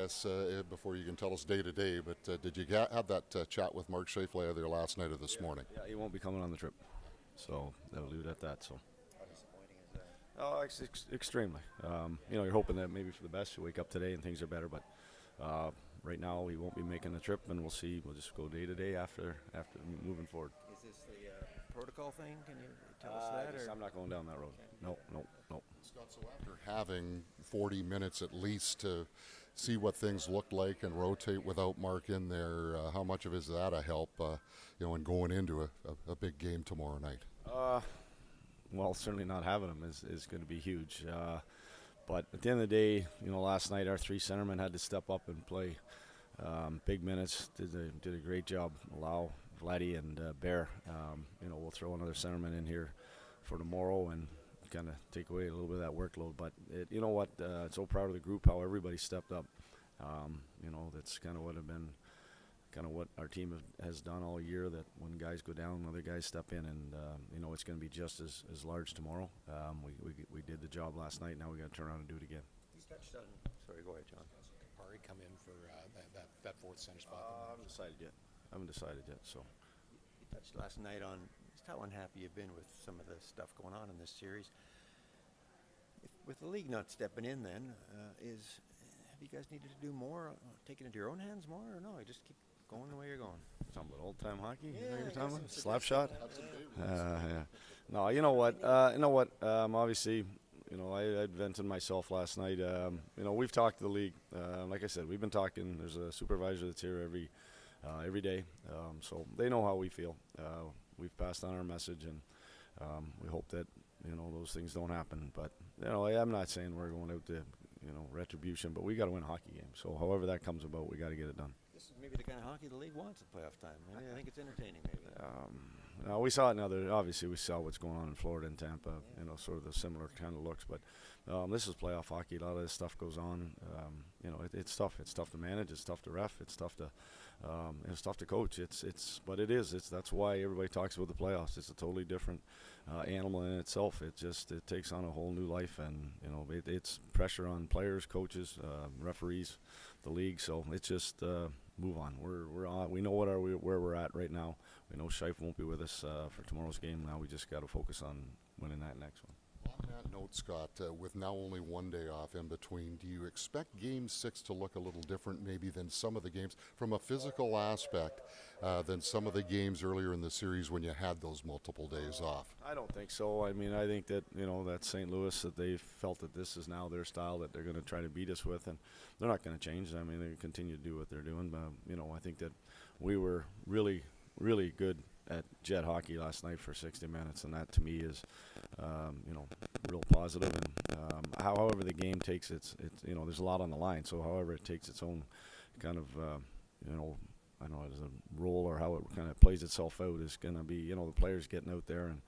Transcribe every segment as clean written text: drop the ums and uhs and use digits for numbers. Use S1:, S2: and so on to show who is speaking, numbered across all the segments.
S1: guess, before you can tell us day to day, but did you have that chat with Mark Scheifele either last night or this morning?
S2: Yeah, he won't be coming on the trip. So that'll leave it at that. So.
S3: How disappointing is that?
S2: Oh, extremely. You're hoping that maybe for the best you wake up today and things are better, but right now he won't be making the trip, and we'll see. We'll just go day to day after moving forward.
S3: Is this the protocol thing? Can you tell us that?
S2: I'm not going down that road. No.
S1: Scott, so after having 40 minutes at least to see what things look like and rotate without Mark in there, how much of is that a help, in going into a big game tomorrow night?
S2: Well, certainly not having him is going to be huge. But at the end of the day, last night our three centermen had to step up and play big minutes. Did a great job. Lau, Vladdy, and Bear. We'll throw another centerman in here for tomorrow and kind of take away a little bit of that workload. But you know what? So proud of the group, how everybody stepped up. That's kind of what our team has done all year, that when guys go down, other guys step in, and it's going to be just as large tomorrow. We did the job last night. Now we got to turn around and do it again.
S3: He's touched on. Sorry, go ahead, John.
S4: Ari come in for that fourth center spot?
S2: I haven't decided yet. So
S3: You touched last night on just how unhappy you've been with some of the stuff going on in this series. With the league not stepping in, then have you guys needed to do more, take it into your own hands more, or no? You just keep going the way you're going.
S2: Talking about old-time hockey?
S3: Yeah,
S2: Is that what you're
S3: I
S2: talking
S3: guess
S2: about? Slap shot?
S1: Yeah.
S2: No, you know what? Obviously, I vented myself last night. We've talked to the league. Like I said, we've been talking. There's a supervisor that's here every day, so they know how we feel. We've passed on our message, and we hope that those things don't happen. But I'm not saying we're going out to retribution, but we got to win a hockey game. So however that comes about, we got to get it done.
S3: This is maybe the kind of hockey the league wants at playoff time. I think it's entertaining, maybe.
S2: No, we saw it now. Obviously, we saw what's going on in Florida and Tampa. Sort of the similar kind of looks. But this is playoff hockey. A lot of this stuff goes on. It's tough. It's tough to manage. It's tough to ref. It's tough to coach. But it is. That's why everybody talks about the playoffs. It's a totally different animal in itself. It takes on a whole new life, and it's pressure on players, coaches, referees, the league. So it's just move on. We're on. We know where we're at right now. We know Scheifele won't be with us for tomorrow's game. Now we just got to focus on winning that next one.
S1: On that note, Scott, with now only one day off in between, do you expect Game 6 to look a little different maybe than some of the games from a physical aspect than some of the games earlier in the series when you had those multiple days off?
S2: I don't think so. I mean, I think that, that St. Louis, that they felt that this is now their style that they're going to try to beat us with, and they're not going to change. I mean, they continue to do what they're doing. But, I think that we were really, really good at Jet hockey last night for 60 minutes, and that to me is, real positive. And however the game takes there's a lot on the line. So however it takes its own kind of, I don't know, as a role or how it kind of plays itself out is going to be, the players getting out there and,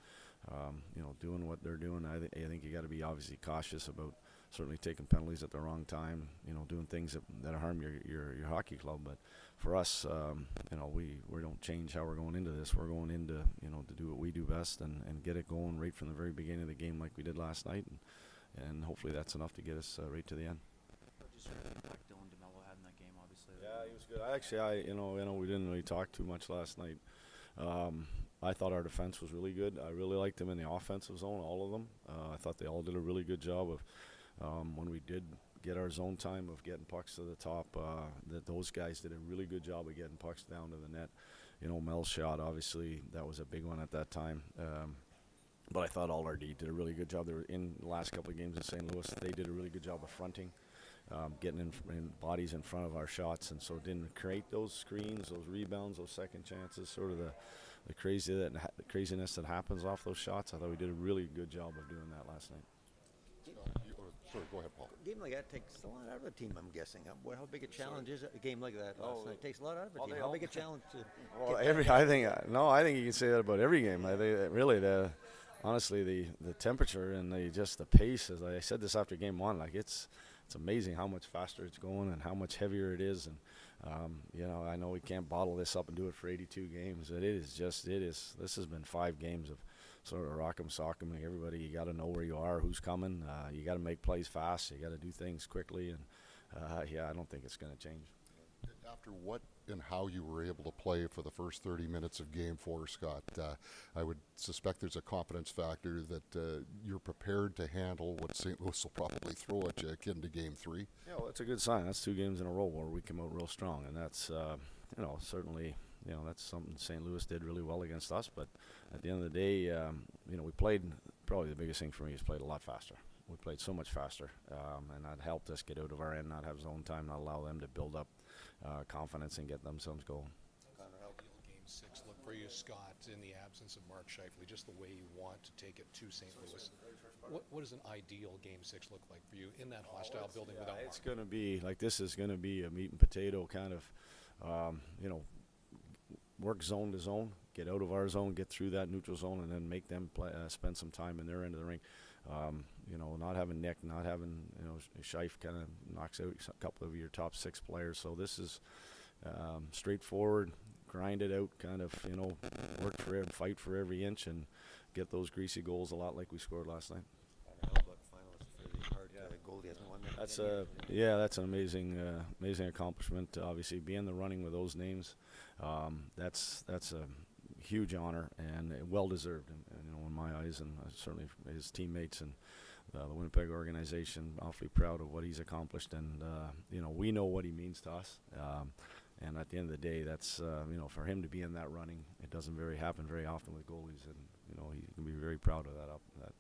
S2: doing what they're doing. I think you got to be obviously cautious about certainly taking penalties at the wrong time, doing things that harm your hockey club. But for us, we don't change how we're going into this. We're going into, to do what we do best and get it going right from the very beginning of the game like we did last night. And hopefully that's enough to get us right to the end.
S5: Just sort of impact Dylan DeMelo had in that game, obviously.
S2: Yeah, he was good. We didn't really talk too much last night. I thought our defense was really good. I really liked them in the offensive zone, all of them. I thought they all did a really good job of when we did get our zone time of getting pucks to the top. That those guys did a really good job of getting pucks down to the net. Mel's shot, obviously, that was a big one at that time. But I thought all our D did a really good job. They were in the last couple of games in St. Louis. They did a really good job of fronting, getting in bodies in front of our shots, and so didn't create those screens, those rebounds, those second chances, sort of the craziness that happens off those shots. I thought we did a really good job of doing that last night.
S1: Sorry, go ahead, Paul.
S3: A game like that takes a lot out of a team, I'm guessing. How big a challenge is a game like that last night? It takes a lot out of a team. How big a challenge to
S2: I think you can say that about every game. I think really honestly the temperature and the pace, as I said this after game one, like it's amazing how much faster it's going and how much heavier it is. And I know we can't bottle this up and do it for 82 games. This has been 5 games of sort of rock'em sock'em. Everybody, you got to know where you are, who's coming. You got to make plays fast. You got to do things quickly, and Yeah, I don't think it's going to change.
S1: After what and how you were able to play for the first 30 minutes of Game 4, Scott, I would suspect there's a confidence factor that you're prepared to handle what St. Louis will probably throw at you akin to Game 3.
S2: Yeah, well, that's a good sign. That's 2 games in a row where we come out real strong, and that's certainly that's something St. Louis did really well against us. But at the end of the day, we played. Probably the biggest thing for me is played a lot faster. We played so much faster, and that helped us get out of our end, not have zone time, not allow them to build up confidence and get themselves going.
S4: How did ideal Game 6 look for you, Scott, in the absence of Mark Scheifele, just the way you want to take it to St. Louis? What does an ideal Game 6 look like for you in that hostile building without Mark?
S2: It's going to be like this is going to be a meat and potato kind of, work zone to zone, get out of our zone, get through that neutral zone, and then make them play, spend some time in their end of the ring. Not having Nick, not having, Scheif kind of knocks out a couple of your top 6 players. So this is straightforward, grind it out, kind of, work for it, fight for every inch, and get those greasy goals a lot like we scored last night.
S3: Hellebuyck finalist for the Hart goalie hasn't won that.
S2: That's an amazing accomplishment. Obviously, be in the running with those names, that's a huge honor and well deserved, in my eyes, and certainly his teammates and the Winnipeg organization. Awfully proud of what he's accomplished, and we know what he means to us. And at the end of the day, that's for him to be in that running, it doesn't happen very often with goalies, and he can be very proud of that